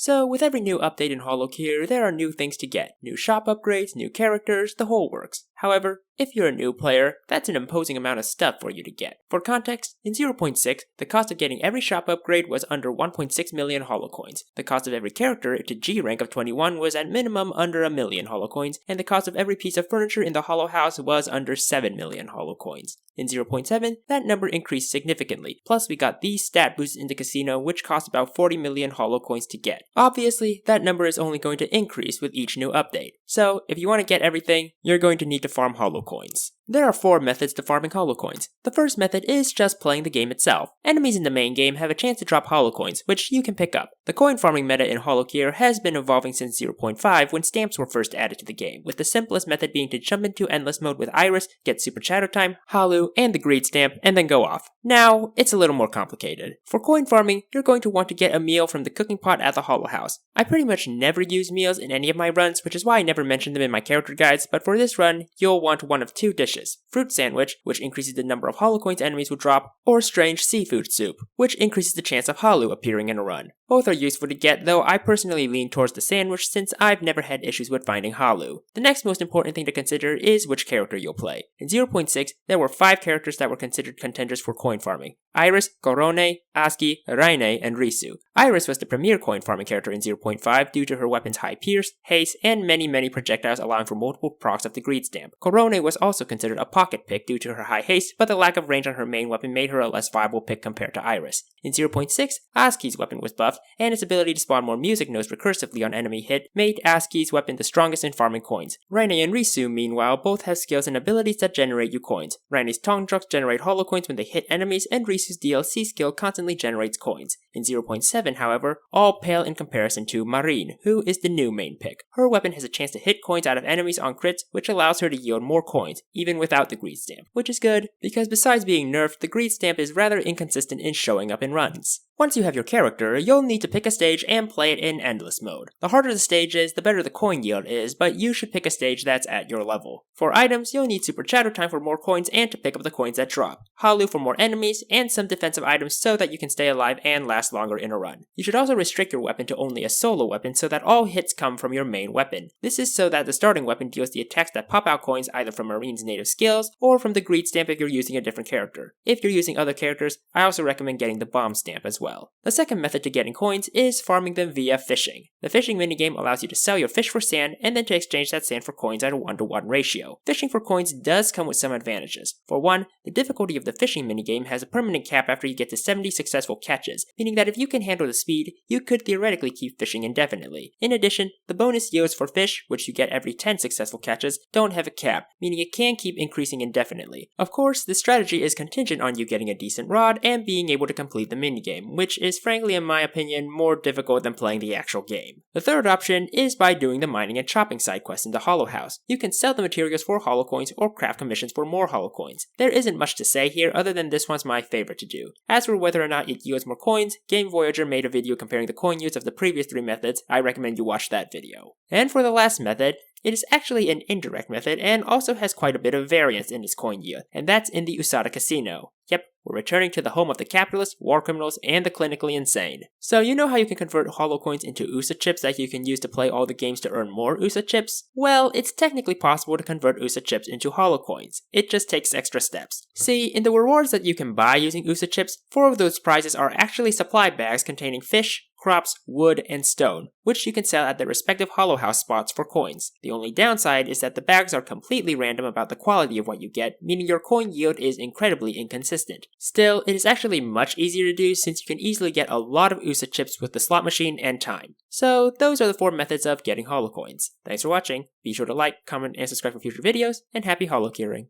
So with every new update in Holocure, there are new things to get. New shop upgrades, new characters, the whole works. However, if you're a new player, that's an imposing amount of stuff for you to get. For context, in 0.6, the cost of getting every shop upgrade was under 1.6 million holocoins. The cost of every character to G rank of 21 was at minimum under 1 million holocoins, and the cost of every piece of furniture in the Holo House was under 7 million holocoins. In 0.7, that number increased significantly, plus we got these stat boosts in the casino which cost about 40 million holocoins to get. Obviously, that number is only going to increase with each new update. So, if you want to get everything, you're going to need to farm holocoins. There are 4 methods to farming holocoins. The first method is just playing the game itself. Enemies in the main game have a chance to drop holocoins, which you can pick up. The coin farming meta in Holocure has been evolving since 0.5 when stamps were first added to the game, with the simplest method being to jump into endless mode with Iris, get super shadow time, Holu, and the greed stamp, and then go off. Now, it's a little more complicated. For coin farming, you're going to want to get a meal from the cooking pot at the Holo House. I pretty much never use meals in any of my runs, which is why I never mention them in my character guides, but for this run, you'll want one of 2 dishes. Fruit sandwich, which increases the number of holocoins enemies will drop, or strange seafood soup, which increases the chance of Holu appearing in a run. Both are useful to get, though I personally lean towards the sandwich since I've never had issues with finding Holu. The next most important thing to consider is which character you'll play. In 0.6, there were 5 characters that were considered contenders for coin farming: Iris, Korone, Aski, Raine, and Risu. Iris was the premier coin farming character in 0.5 due to her weapon's high pierce, haste, and many projectiles allowing for multiple procs of the greed stamp. Korone was also considered a pocket pick due to her high haste, but the lack of range on her main weapon made her a less viable pick compared to Iris. In 0.6, Aski's weapon was buffed, and its ability to spawn more music notes recursively on enemy hit made Aski's weapon the strongest in farming coins. Raine and Risu, meanwhile, both have skills and abilities that generate you coins. Raine's tongue drugs generate holocoins when they hit enemies, and Risu's DLC skill constantly generates coins. In 0.7, however, all pale in comparison to Marine, who is the new main pick. Her weapon has a chance to hit coins out of enemies on crits, which allows her to yield more coins, even without the greed stamp, which is good, because besides being nerfed, the greed stamp is rather inconsistent in showing up in runs. Once you have your character, you'll need to pick a stage and play it in endless mode. The harder the stage is, the better the coin yield is, but you should pick a stage that's at your level. For items, you'll need super shadow time for more coins and to pick up the coins that drop, Holu for more enemies, and some defensive items so that you can stay alive and last longer in a run. You should also restrict your weapon to only a solo weapon so that all hits come from your main weapon. This is so that the starting weapon deals the attacks that pop out coins either from Marine's native skills or from the greed stamp if you're using a different character. If you're using other characters, I also recommend getting the bomb stamp as well. The second method to getting coins is farming them via fishing. The fishing minigame allows you to sell your fish for sand and then to exchange that sand for coins at a 1-to-1 ratio. Fishing for coins does come with some advantages. For one, the difficulty of the fishing minigame has a permanent cap after you get to 70 successful catches, meaning that if you can handle the speed, you could theoretically keep fishing indefinitely. In addition, the bonus yields for fish, which you get every 10 successful catches, don't have a cap, meaning it can keep increasing indefinitely. Of course, this strategy is contingent on you getting a decent rod and being able to complete the minigame, which is frankly in my opinion more difficult than playing the actual game. The third option is by doing the mining and chopping side quests in the Holo House. You can sell the materials for holocoins or craft commissions for more holocoins. There isn't much to say here other than this one's my favorite to do. As for whether or not it yields more coins, Game Voyager made a video comparing the coin yields of the previous 3 methods. I recommend you watch that video. And for the last method, it is actually an indirect method and also has quite a bit of variance in its coin yield, and that's in the Usada Casino. Yep, we're returning to the home of the capitalists, war criminals, and the clinically insane. So you know how you can convert holocoins into USA chips that you can use to play all the games to earn more USA chips? Well, it's technically possible to convert USA chips into holocoins. It just takes extra steps. See, in the rewards that you can buy using USA chips, 4 of those prizes are actually supply bags containing fish, crops, wood, and stone, which you can sell at their respective Holo House spots for coins. The only downside is that the bags are completely random about the quality of what you get, meaning your coin yield is incredibly inconsistent. Still, it is actually much easier to do since you can easily get a lot of USA chips with the slot machine and time. So those are the 4 methods of getting holocoins. Thanks for watching, be sure to like, comment, and subscribe for future videos, and happy holocuring.